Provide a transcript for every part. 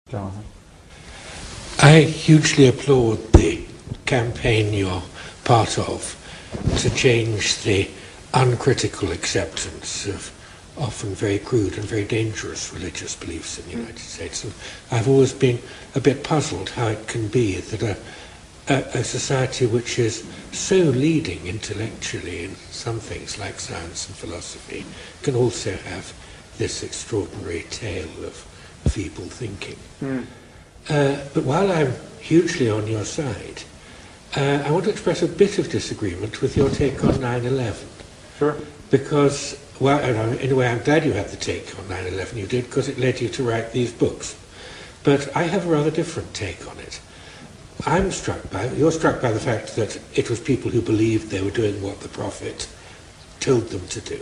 Jonathan? I hugely applaud the campaign you're part of to change the uncritical acceptance of often very crude and very dangerous religious beliefs in the United States. And I've always been a bit puzzled how it can be that a society which is so leading intellectually in some things like science and philosophy can also have this extraordinary tale of feeble thinking. But while I'm hugely on your side, I want to express a bit of disagreement with your take on 9/11. Sure. Because, well, anyway, I'm glad you had the take on 9/11 you did, because it led you to write these books. But I have a rather different take on it. You're struck by the fact that it was people who believed they were doing what the Prophet told them to do.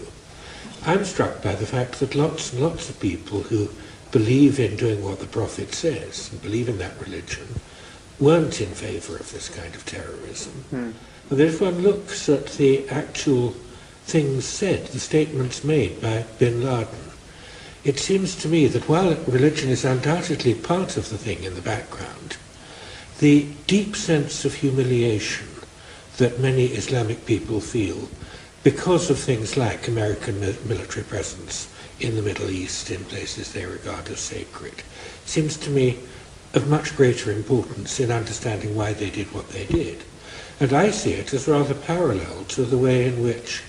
I'm struck by the fact that lots and lots of people who believe in doing what the Prophet says and believe in that religion weren't in favour of this kind of terrorism. But if one looks at the actual things said, the statements made by bin Laden, it seems to me that while religion is undoubtedly part of the thing in the background, the deep sense of humiliation that many Islamic people feel because of things like American military presence in the Middle East, in places they regard as sacred, seems to me of much greater importance in understanding why they did what they did. And I see it as rather parallel to the way in which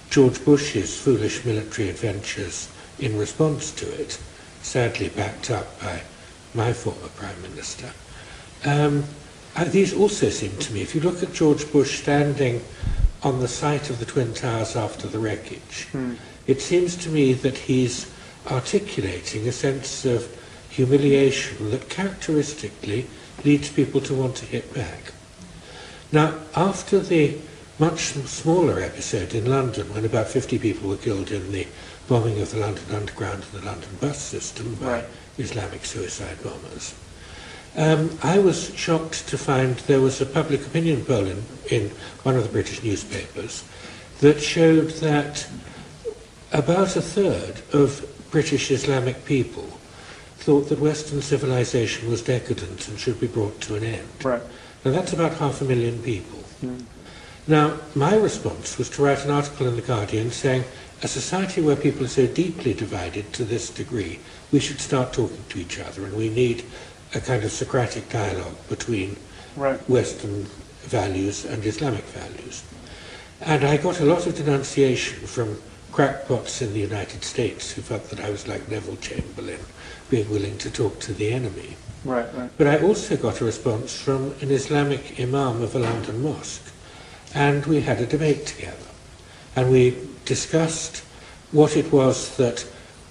George Bush's foolish military adventures in response to it, sadly backed up by my former Prime Minister, these also seem to me, if you look at George Bush standing on the site of the Twin Towers after the wreckage, it seems to me that he's articulating a sense of humiliation that characteristically leads people to want to hit back. Now, after the much smaller episode in London, when about 50 people were killed in the bombing of the London Underground and the London bus system by Islamic suicide bombers, I was shocked to find there was a public opinion poll in one of the British newspapers that showed that about a third of British Islamic people thought that Western civilization was decadent and should be brought to an end. Right. Now that's about 500,000 people. Now, my response was to write an article in The Guardian saying, a society where people are so deeply divided to this degree, we should start talking to each other, and we need a kind of Socratic dialogue between Western values and Islamic values. And I got a lot of denunciation from crackpots in the United States who felt that I was like Neville Chamberlain, being willing to talk to the enemy. But I also got a response from an Islamic imam of a London mosque, and we had a debate together. And we discussed what it was that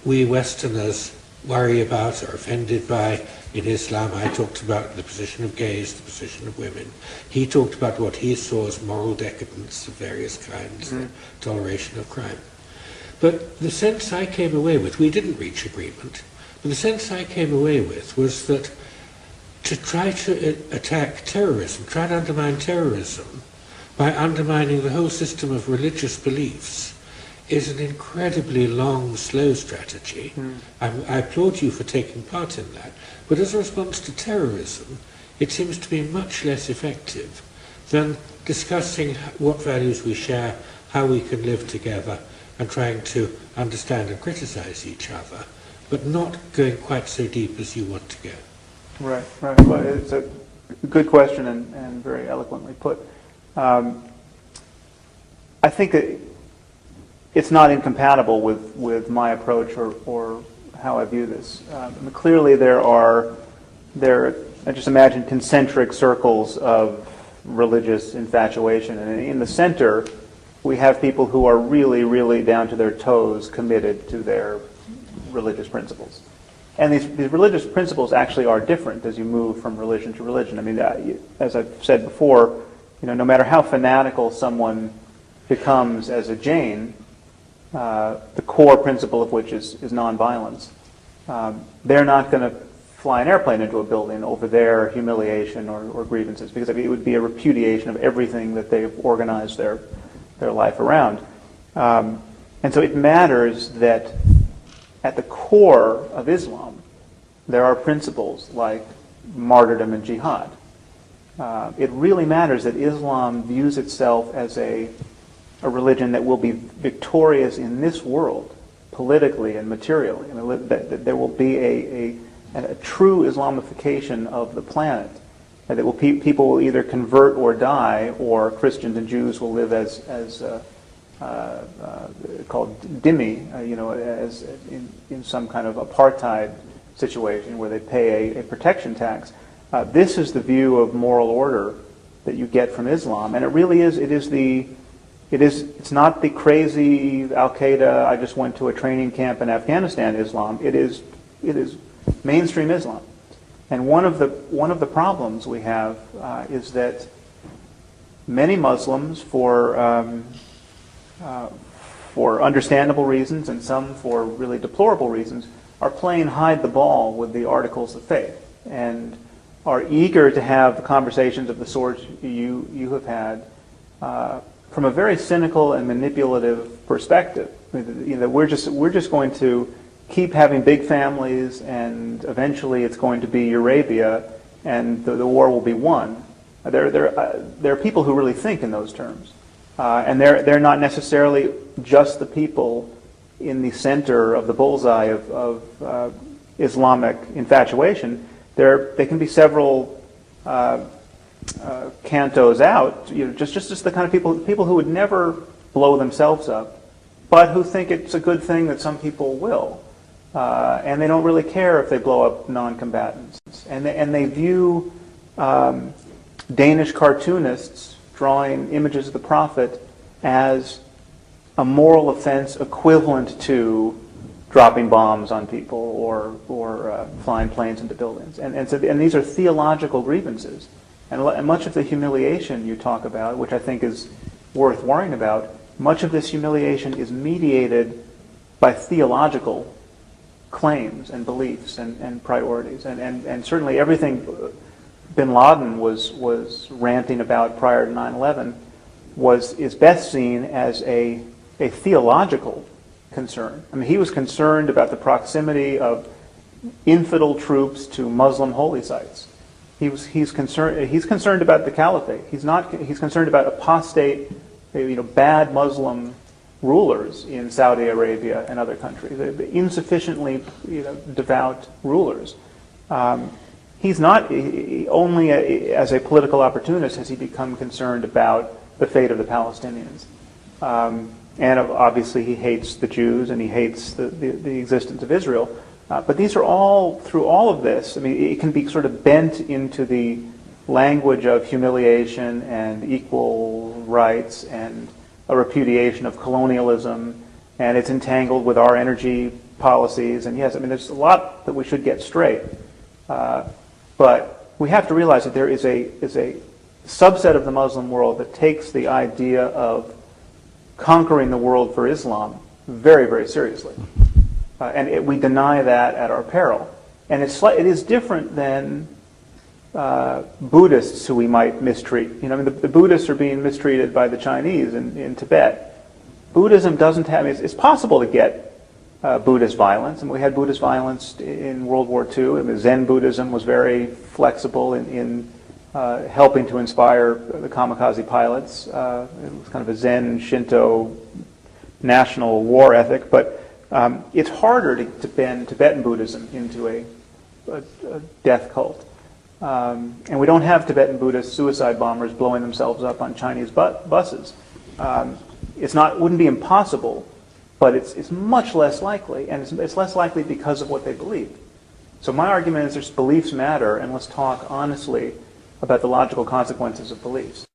we Westerners worry about or offended by in Islam. I talked about the position of gays, the position of women. He talked about what he saw as moral decadence of various kinds, the toleration of crime. But the sense I came away with, we didn't reach agreement, but the sense I came away with was that to try to attack terrorism, try to undermine terrorism by undermining the whole system of religious beliefs is an incredibly long, slow strategy. I applaud you for taking part in that. But as a response to terrorism, it seems to be much less effective than discussing what values we share, how we can live together, and trying to understand and criticize each other, but not going quite so deep as you want to go. Right. Well, it's a good question and very eloquently put. I think that it's not incompatible with my approach or how I view this. Clearly there are, I just imagine concentric circles of religious infatuation, and in the center we have people who are really, really down to their toes committed to their religious principles. And these religious principles actually are different as you move from religion to religion. I mean, as I've said before, no matter how fanatical someone becomes as a Jain, the core principle of which is nonviolence, they're not going to fly an airplane into a building over their humiliation or grievances, because it would be a repudiation of everything that they've organized their life around. And so it matters that at the core of Islam, there are principles like martyrdom and jihad. It really matters that Islam views itself as a religion that will be victorious in this world, politically and materially. I mean, that there will be a true Islamification of the planet. People will either convert or die, or Christians and Jews will live as called dhimmi, as in some kind of apartheid situation where they pay a protection tax. This is the view of moral order that you get from Islam, and it really is. It's not the crazy Al Qaeda, I just went to a training camp in Afghanistan Islam. It is mainstream Islam. And one of the problems we have is that many Muslims, for understandable reasons and some for really deplorable reasons, are playing hide the ball with the articles of faith and are eager to have conversations of the sort you have had from a very cynical and manipulative perspective. We're just going to keep having big families, and eventually it's going to be Eurabia, and the war will be won. There are people who really think in those terms, and they're not necessarily just the people in the center of the bullseye of Islamic infatuation. They can be several cantos out. Just the kind of people who would never blow themselves up, but who think it's a good thing that some people will. And they don't really care if they blow up non-combatants. And they view Danish cartoonists drawing images of the Prophet as a moral offense equivalent to dropping bombs on people or flying planes into buildings. And these are theological grievances. And much of the humiliation you talk about, which I think is worth worrying about, much of this humiliation is mediated by theological claims and beliefs and priorities, and certainly everything bin Laden was ranting about prior to 9/11 is best seen as a theological concern. I mean, he was concerned about the proximity of infidel troops to Muslim holy sites. He's concerned about the caliphate. He's concerned about apostate, bad Muslim rulers in Saudi Arabia and other countries, insufficiently devout rulers. He's not only as a political opportunist has he become concerned about the fate of the Palestinians, and obviously he hates the Jews and he hates the existence of Israel. But these are all, through all of this, I mean, it can be sort of bent into the language of humiliation and equal rights and a repudiation of colonialism, and it's entangled with our energy policies. And yes, I mean, there's a lot that we should get straight. But we have to realize that there is a subset of the Muslim world that takes the idea of conquering the world for Islam very, very seriously. And we deny that at our peril. And it is different than Buddhists who we might mistreat. The Buddhists are being mistreated by the Chinese in Tibet. Buddhism doesn't have, it's possible to get Buddhist violence, and we had Buddhist violence in World War II. I mean, Zen Buddhism was very flexible in helping to inspire the kamikaze pilots. It was kind of a Zen Shinto national war ethic, but it's harder to bend Tibetan Buddhism into a death cult. And we don't have Tibetan Buddhist suicide bombers blowing themselves up on Chinese buses. Wouldn't be impossible, but it's much less likely, and it's less likely because of what they believe. So my argument is beliefs matter, and let's talk honestly about the logical consequences of beliefs.